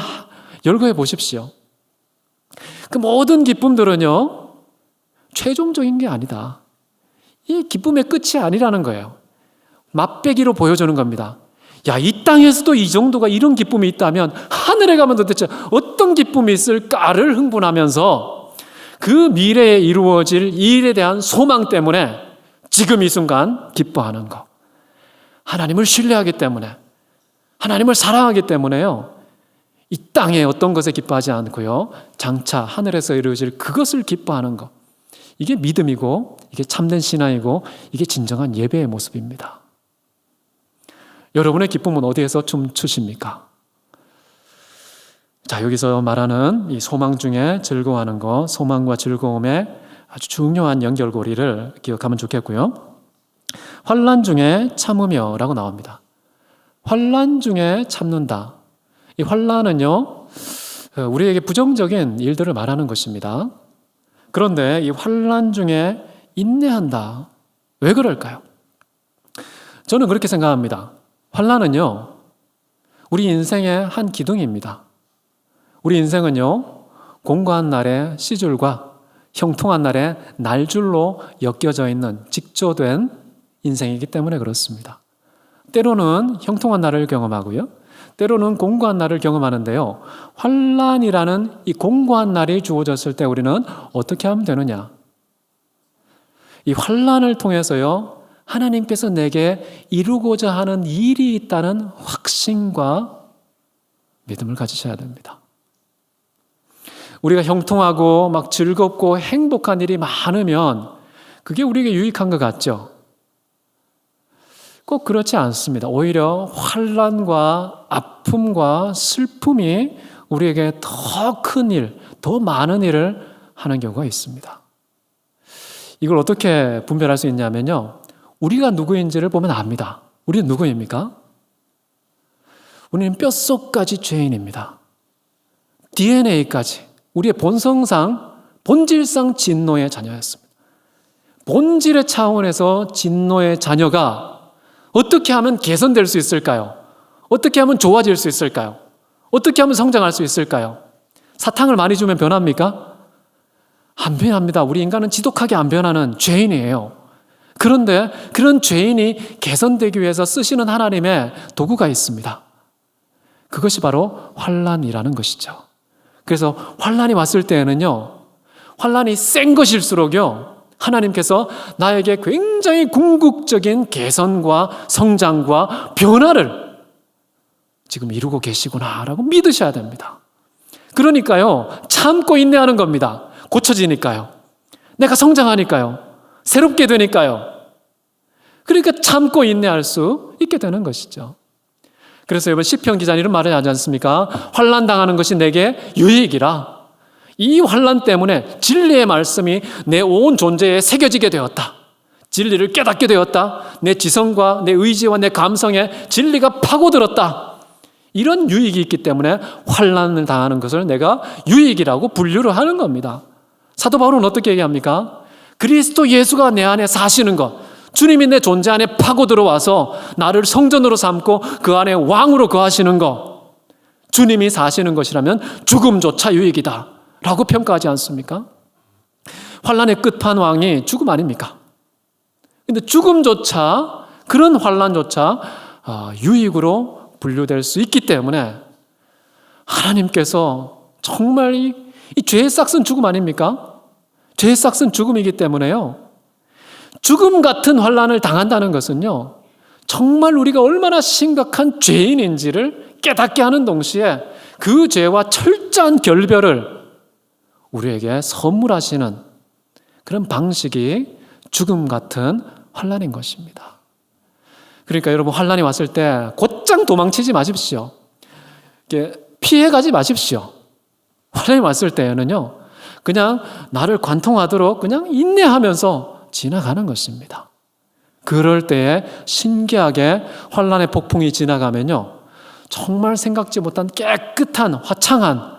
열거해 보십시오. 그 모든 기쁨들은요, 최종적인 게 아니다. 이 기쁨의 끝이 아니라는 거예요. 맛배기로 보여주는 겁니다. 야, 이 땅에서도 이 정도가, 이런 기쁨이 있다면 하늘에 가면 도대체 어떤 기쁨이 있을까를 흥분하면서 그 미래에 이루어질 일에 대한 소망 때문에 지금 이 순간 기뻐하는 것. 하나님을 신뢰하기 때문에, 하나님을 사랑하기 때문에요, 이 땅에 어떤 것에 기뻐하지 않고요, 장차 하늘에서 이루어질 그것을 기뻐하는 것. 이게 믿음이고, 이게 참된 신앙이고, 이게 진정한 예배의 모습입니다. 여러분의 기쁨은 어디에서 춤추십니까? 자, 여기서 말하는 이 소망 중에 즐거워하는 것, 소망과 즐거움의 아주 중요한 연결고리를 기억하면 좋겠고요. 환난 중에 참으며라고 나옵니다. 환난 중에 참는다. 이 환난은요, 우리에게 부정적인 일들을 말하는 것입니다. 그런데 이 환난 중에 인내한다. 왜 그럴까요? 저는 그렇게 생각합니다. 환난은요, 우리 인생의 한 기둥입니다. 우리 인생은요, 공고한 날의 시줄과 형통한 날의 날줄로 엮여져 있는 직조된 인생이기 때문에 그렇습니다. 때로는 형통한 날을 경험하고요, 때로는 공고한 날을 경험하는데요, 환난이라는 이 공고한 날이 주어졌을 때 우리는 어떻게 하면 되느냐? 이 환난을 통해서요, 하나님께서 내게 이루고자 하는 일이 있다는 확신과 믿음을 가지셔야 됩니다. 우리가 형통하고 막 즐겁고 행복한 일이 많으면 그게 우리에게 유익한 것 같죠? 꼭 그렇지 않습니다. 오히려 환난과 아픔과 슬픔이 우리에게 더 큰 일, 더 많은 일을 하는 경우가 있습니다. 이걸 어떻게 분별할 수 있냐면요, 우리가 누구인지를 보면 압니다. 우리는 누구입니까? 우리는 뼛속까지 죄인입니다. DNA까지 우리의 본성상, 본질상 진노의 자녀였습니다. 본질의 차원에서 진노의 자녀가 어떻게 하면 개선될 수 있을까요? 어떻게 하면 좋아질 수 있을까요? 어떻게 하면 성장할 수 있을까요? 사탕을 많이 주면 변합니까? 안 변합니다. 우리 인간은 지독하게 안 변하는 죄인이에요. 그런데 그런 죄인이 개선되기 위해서 쓰시는 하나님의 도구가 있습니다. 그것이 바로 환난이라는 것이죠. 그래서 환난이 왔을 때에는요, 환난이 센 것일수록요, 하나님께서 나에게 굉장히 궁극적인 개선과 성장과 변화를 지금 이루고 계시구나라고 믿으셔야 됩니다. 그러니까요, 참고 인내하는 겁니다. 고쳐지니까요. 내가 성장하니까요. 새롭게 되니까요. 그러니까 참고 인내할 수 있게 되는 것이죠. 그래서 이번 시편 기자는 이런 말을 하지 않습니까? 환난 당하는 것이 내게 유익이라. 이 환난 때문에 진리의 말씀이 내 온 존재에 새겨지게 되었다. 진리를 깨닫게 되었다. 내 지성과 내 의지와 내 감성에 진리가 파고들었다. 이런 유익이 있기 때문에 환난을 당하는 것을 내가 유익이라고 분류를 하는 겁니다. 사도 바울은 어떻게 얘기합니까? 그리스도 예수가 내 안에 사시는 것, 주님이 내 존재 안에 파고 들어와서 나를 성전으로 삼고 그 안에 왕으로 거하시는 것, 주님이 사시는 것이라면 죽음조차 유익이다 라고 평가하지 않습니까? 환난의 끝판왕이 죽음 아닙니까? 근데 죽음조차, 그런 환난조차 유익으로 분류될 수 있기 때문에 하나님께서 정말 이 죄의 싹은 죽음 아닙니까? 죄의 싹은 죽음이기 때문에요, 죽음 같은 환난을 당한다는 것은요, 정말 우리가 얼마나 심각한 죄인인지를 깨닫게 하는 동시에 그 죄와 철저한 결별을 우리에게 선물하시는 그런 방식이 죽음 같은 환난인 것입니다. 그러니까 여러분, 환난이 왔을 때 곧장 도망치지 마십시오. 피해가지 마십시오. 환난이 왔을 때에는요, 그냥 나를 관통하도록 그냥 인내하면서 지나가는 것입니다. 그럴 때에 신기하게 환난의 폭풍이 지나가면요, 정말 생각지 못한 깨끗한 화창한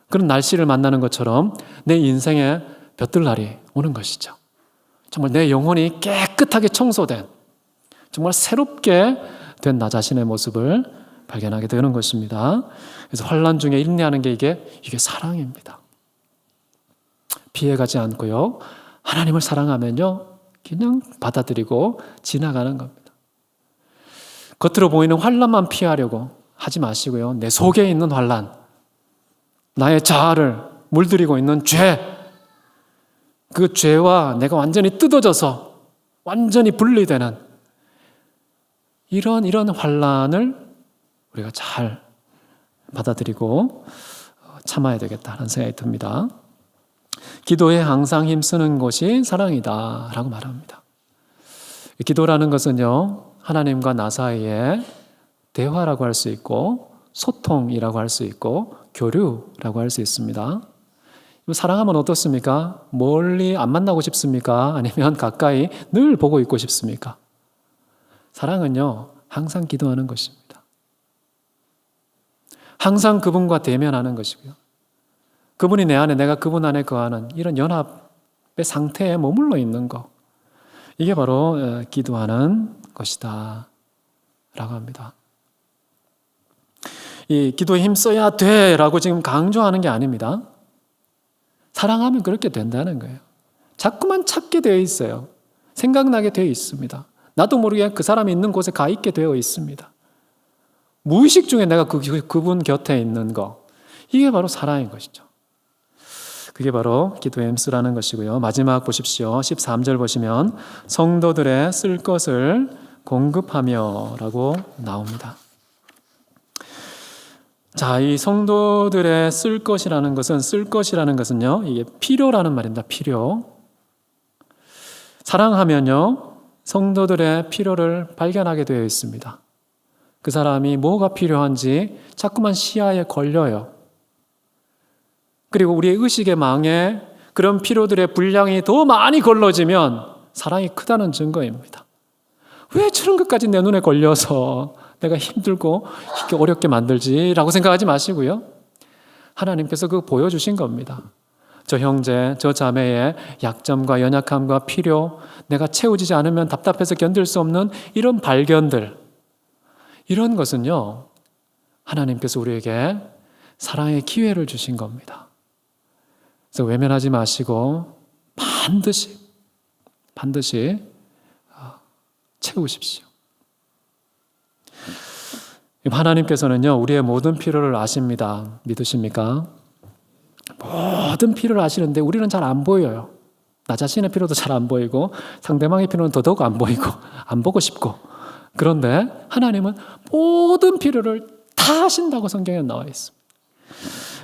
그런 날씨를 만나는 것처럼 내 인생에 볕들 날이 오는 것이죠. 정말 내 영혼이 깨끗하게 청소된, 정말 새롭게 된 나 자신의 모습을 발견하게 되는 것입니다. 그래서 환난 중에 인내하는 게 이게 사랑입니다. 피해가지 않고요, 하나님을 사랑하면요, 그냥 받아들이고 지나가는 겁니다. 겉으로 보이는 환난만 피하려고 하지 마시고요, 내 속에 있는 환난, 나의 자아를 물들이고 있는 죄, 그 죄와 내가 완전히 뜯어져서 완전히 분리되는 이런 환난을 우리가 잘 받아들이고 참아야 되겠다는 생각이 듭니다. 기도에 항상 힘쓰는 것이 사랑이다 라고 말합니다. 기도라는 것은요, 하나님과 나 사이에 대화라고 할 수 있고 소통이라고 할 수 있고 교류라고 할 수 있습니다. 사랑하면 어떻습니까? 멀리 안 만나고 싶습니까? 아니면 가까이 늘 보고 있고 싶습니까? 사랑은요, 항상 기도하는 것입니다. 항상 그분과 대면하는 것이고요, 그분이 내 안에, 내가 그분 안에 거하는 이런 연합의 상태에 머물러 있는 것, 이게 바로 기도하는 것이다 라고 합니다. 이 기도에 힘써야 돼라고 지금 강조하는 게 아닙니다. 사랑하면 그렇게 된다는 거예요. 자꾸만 찾게 되어 있어요. 생각나게 되어 있습니다. 나도 모르게 그 사람이 있는 곳에 가 있게 되어 있습니다. 무의식 중에 내가 그분 곁에 있는 거, 이게 바로 사랑인 것이죠. 그게 바로 기도에 힘쓰라는 것이고요. 마지막 보십시오. 13절 보시면 성도들의 쓸 것을 공급하며 라고 나옵니다. 자, 이 성도들의 쓸 것이라는 것은요, 이게 필요라는 말입니다. 필요. 사랑하면요, 성도들의 필요를 발견하게 되어 있습니다. 그 사람이 뭐가 필요한지 자꾸만 시야에 걸려요. 그리고 우리의 의식의 망에 그런 필요들의 분량이 더 많이 걸러지면 사랑이 크다는 증거입니다. 왜 저런 것까지 내 눈에 걸려서 내가 힘들고 이렇게 어렵게 만들지라고 생각하지 마시고요, 하나님께서 그거 보여주신 겁니다. 저 형제, 저 자매의 약점과 연약함과 필요, 내가 채워지지 않으면 답답해서 견딜 수 없는 이런 발견들, 이런 것은요, 하나님께서 우리에게 사랑의 기회를 주신 겁니다. 그래서 외면하지 마시고 반드시 채우십시오. 하나님께서는요, 우리의 모든 필요를 아십니다. 믿으십니까? 모든 필요를 아시는데 우리는 잘 안 보여요. 나 자신의 필요도 잘 안 보이고 상대방의 필요는 더더욱 안 보이고 안 보고 싶고. 그런데 하나님은 모든 필요를 다 하신다고 성경에 나와 있습니다.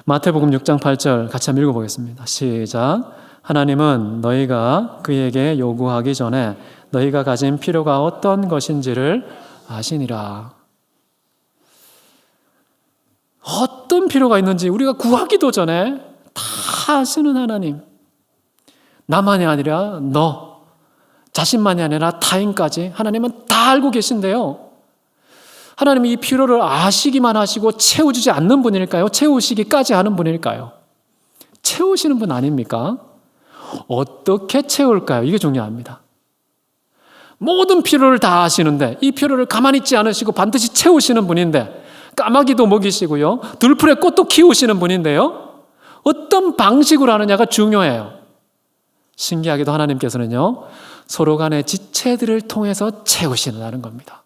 마태복음 6장 8절 같이 한번 읽어보겠습니다. 시작. 하나님은 너희가 그에게 요구하기 전에 너희가 가진 필요가 어떤 것인지를 아시니라. 어떤 필요가 있는지 우리가 구하기도 전에 다 아시는 하나님. 나만이 아니라 너, 자신만이 아니라 타인까지 하나님은 다 알고 계신데요. 하나님이 이 필요를 아시기만 하시고 채워주지 않는 분일까요? 채우시기까지 하는 분일까요? 채우시는 분 아닙니까? 어떻게 채울까요? 이게 중요합니다. 모든 필요를 다 아시는데 이 필요를 가만히 있지 않으시고 반드시 채우시는 분인데, 까마귀도 먹이시고요, 들풀에 꽃도 키우시는 분인데요, 어떤 방식으로 하느냐가 중요해요. 신기하게도 하나님께서는요, 서로 간의 지체들을 통해서 채우시는 겁니다.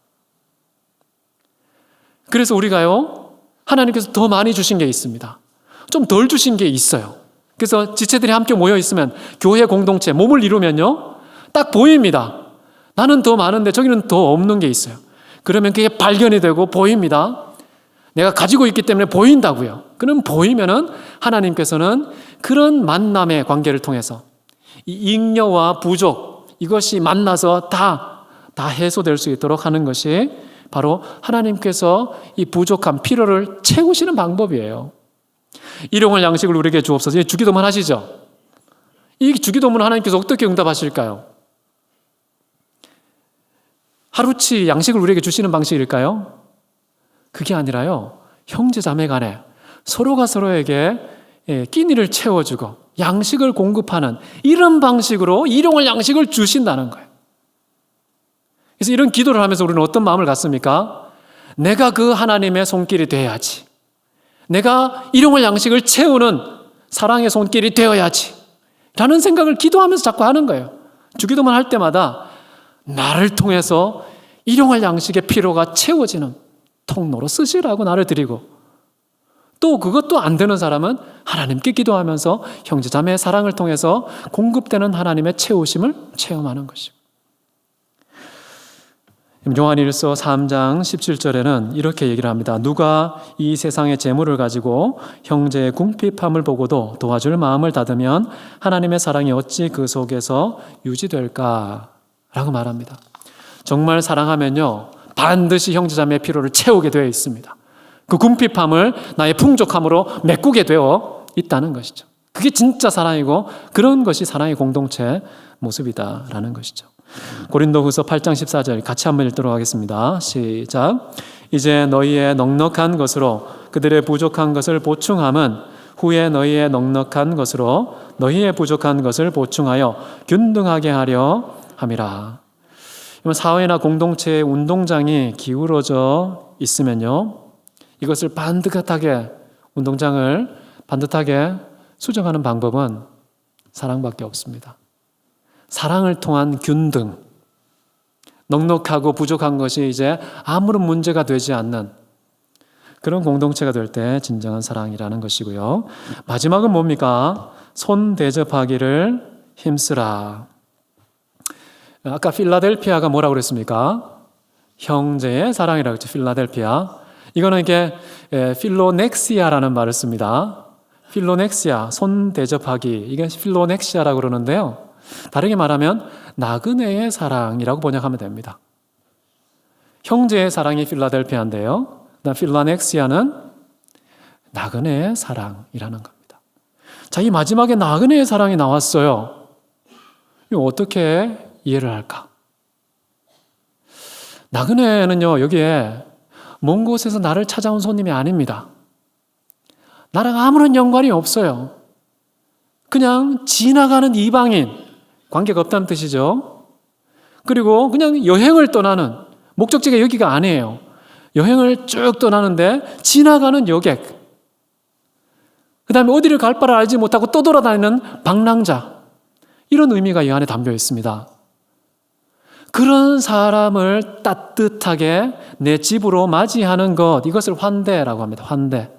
그래서 우리가요, 하나님께서 더 많이 주신 게 있습니다. 좀 덜 주신 게 있어요. 그래서 지체들이 함께 모여 있으면, 교회 공동체, 몸을 이루면요, 딱 보입니다. 나는 더 많은데 저기는 더 없는 게 있어요. 그러면 그게 발견이 되고 보입니다. 내가 가지고 있기 때문에 보인다고요. 그럼 보이면은 하나님께서는 그런 만남의 관계를 통해서 이 잉여와 부족, 이것이 만나서 다 해소될 수 있도록 하는 것이 바로 하나님께서 이 부족한 필요를 채우시는 방법이에요. 일용할 양식을 우리에게 주옵소서. 주기도문 하시죠? 이 주기도문을 하나님께서 어떻게 응답하실까요? 하루치 양식을 우리에게 주시는 방식일까요? 그게 아니라요, 형제 자매 간에 서로가 서로에게 끼니를 채워주고 양식을 공급하는 이런 방식으로 일용할 양식을 주신다는 거예요. 그래서 이런 기도를 하면서 우리는 어떤 마음을 갖습니까? 내가 그 하나님의 손길이 되어야지. 내가 일용할 양식을 채우는 사랑의 손길이 되어야지 라는 생각을 기도하면서 자꾸 하는 거예요. 주기도만 할 때마다 나를 통해서 일용할 양식의 필요가 채워지는 통로로 쓰시라고 나를 드리고, 또 그것도 안 되는 사람은 하나님께 기도하면서 형제자매의 사랑을 통해서 공급되는 하나님의 채우심을 체험하는 것이고, 요한일서 3장 17절에는 이렇게 얘기를 합니다. 누가 이 세상의 재물을 가지고 형제의 궁핍함을 보고도 도와줄 마음을 닫으면 하나님의 사랑이 어찌 그 속에서 유지될까? 라고 말합니다. 정말 사랑하면요, 반드시 형제자매의 필요를 채우게 되어 있습니다. 그 궁핍함을 나의 풍족함으로 메꾸게 되어 있다는 것이죠. 그게 진짜 사랑이고 그런 것이 사랑의 공동체 모습이다라는 것이죠. 고린도후서 8장 14절 같이 한번 읽도록 하겠습니다. 시작. 이제 너희의 넉넉한 것으로 그들의 부족한 것을 보충함은 후에 너희의 넉넉한 것으로 너희의 부족한 것을 보충하여 균등하게 하려 함이라. 사회나 공동체의 운동장이 기울어져 있으면요, 이것을 운동장을 반듯하게 수정하는 방법은 사랑밖에 없습니다. 사랑을 통한 균등, 넉넉하고 부족한 것이 이제 아무런 문제가 되지 않는 그런 공동체가 될 때 진정한 사랑이라는 것이고요. 마지막은 뭡니까? 손 대접하기를 힘쓰라. 아까 필라델피아가 뭐라고 그랬습니까? 형제의 사랑이라고 했죠. 필라델피아. 이거는 이게 필로넥시아라는 말을 씁니다. 필로넥시아, 손 대접하기. 이게 필로넥시아라고 그러는데요. 다르게 말하면 나그네의 사랑이라고 번역하면 됩니다. 형제의 사랑이 필라델피아인데요. 필라넥시아는 나그네의 사랑이라는 겁니다. 자, 이 마지막에 나그네의 사랑이 나왔어요. 이거 어떻게 이해를 할까? 나그네는요, 여기에 먼 곳에서 나를 찾아온 손님이 아닙니다. 나랑 아무런 연관이 없어요. 그냥 지나가는 이방인, 관계가 없다는 뜻이죠. 그리고 그냥 여행을 떠나는, 목적지가 여기가 아니에요. 여행을 쭉 떠나는데 지나가는 여객, 그 다음에 어디를 갈 바를 알지 못하고 떠돌아다니는 방랑자, 이런 의미가 이 안에 담겨 있습니다. 그런 사람을 따뜻하게 내 집으로 맞이하는 것, 이것을 환대라고 합니다. 환대.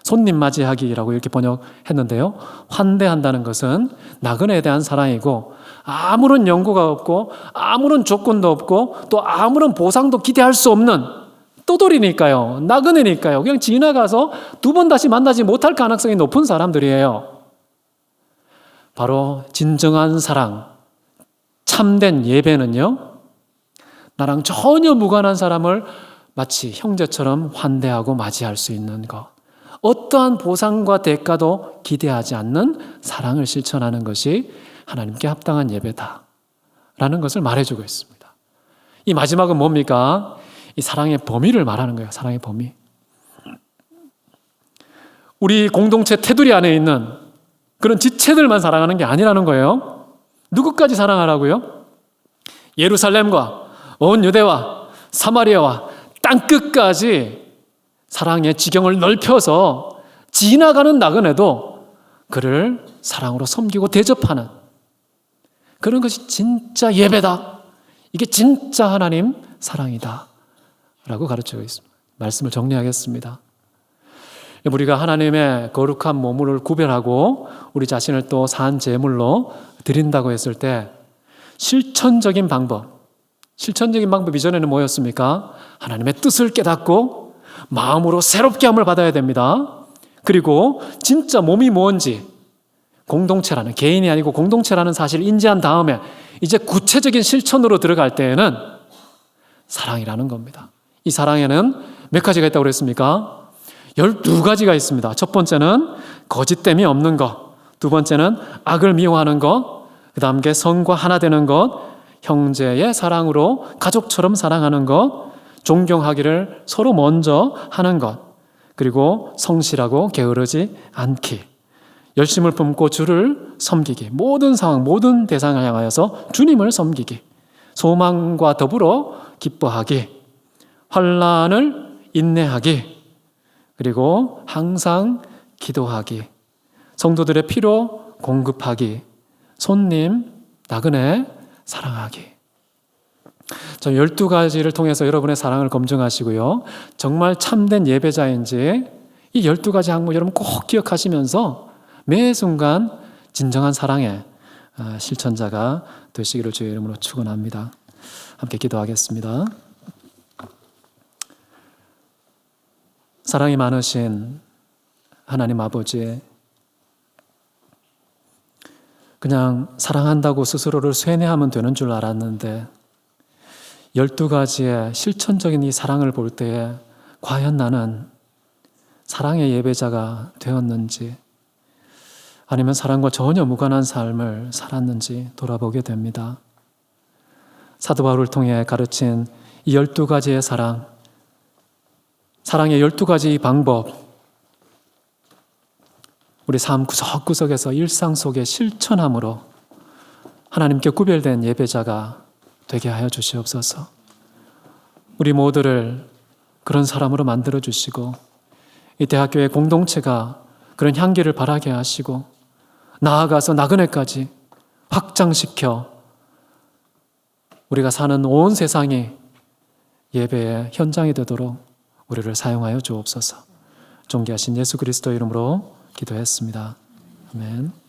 손님 맞이하기라고 이렇게 번역했는데요. 환대한다는 것은 나그네에 대한 사랑이고, 아무런 연고가 없고 아무런 조건도 없고 또 아무런 보상도 기대할 수 없는, 떠돌이니까요, 나그네니까요, 그냥 지나가서 두 번 다시 만나지 못할 가능성이 높은 사람들이에요. 바로 진정한 사랑, 참된 예배는요, 나랑 전혀 무관한 사람을 마치 형제처럼 환대하고 맞이할 수 있는 것, 어떠한 보상과 대가도 기대하지 않는 사랑을 실천하는 것이 하나님께 합당한 예배다라는 것을 말해주고 있습니다. 이 마지막은 뭡니까? 이 사랑의 범위를 말하는 거예요. 사랑의 범위. 우리 공동체 테두리 안에 있는 그런 지체들만 사랑하는 게 아니라는 거예요. 누구까지 사랑하라고요? 예루살렘과 온 유대와 사마리아와 땅끝까지 사랑의 지경을 넓혀서 지나가는 나그네도 그를 사랑으로 섬기고 대접하는 그런 것이 진짜 예배다. 이게 진짜 하나님 사랑이다 라고 가르치고 있습니다. 말씀을 정리하겠습니다. 우리가 하나님의 거룩한 몸을 구별하고 우리 자신을 또 산 제물로 드린다고 했을 때 실천적인 방법, 이전에는 뭐였습니까? 하나님의 뜻을 깨닫고 마음으로 새롭게 함을 받아야 됩니다. 그리고 진짜 몸이 뭔지, 공동체라는, 개인이 아니고 공동체라는 사실을 인지한 다음에 이제 구체적인 실천으로 들어갈 때에는 사랑이라는 겁니다. 이 사랑에는 몇 가지가 있다고 그랬습니까? 12가지가 있습니다. 첫 번째는 거짓됨이 없는 것, 두 번째는 악을 미워하는 것, 그 다음 게 성과 하나 되는 것, 형제의 사랑으로 가족처럼 사랑하는 것, 존경하기를 서로 먼저 하는 것, 그리고 성실하고 게으르지 않기, 열심을 품고 주를 섬기기, 모든 상황, 모든 대상을 향하여서 주님을 섬기기, 소망과 더불어 기뻐하기, 환난을 인내하기, 그리고 항상 기도하기, 성도들의 필요 공급하기, 손님, 나그네 사랑하기. 저 12가지를 통해서 여러분의 사랑을 검증하시고요, 정말 참된 예배자인지 이 12가지 항목 여러분 꼭 기억하시면서 매 순간 진정한 사랑의 실천자가 되시기를 주의 이름으로 축원합니다. 함께 기도하겠습니다. 사랑이 많으신 하나님 아버지, 그냥 사랑한다고 스스로를 쇠뇌하면 되는 줄 알았는데 12가지의 실천적인 이 사랑을 볼 때에 과연 나는 사랑의 예배자가 되었는지, 아니면 사랑과 전혀 무관한 삶을 살았는지 돌아보게 됩니다. 사도 바울을 통해 가르친 이 12가지의 사랑, 사랑의 12가지 방법, 우리 삶 구석구석에서 일상 속에 실천함으로 하나님께 구별된 예배자가 되게 하여 주시옵소서. 우리 모두를 그런 사람으로 만들어 주시고 이 대학교의 공동체가 그런 향기를 발하게 하시고 나아가서 나그네까지 확장시켜 우리가 사는 온 세상이 예배의 현장이 되도록 우리를 사용하여 주옵소서. 존귀하신 예수 그리스도 이름으로 기도했습니다. 아멘.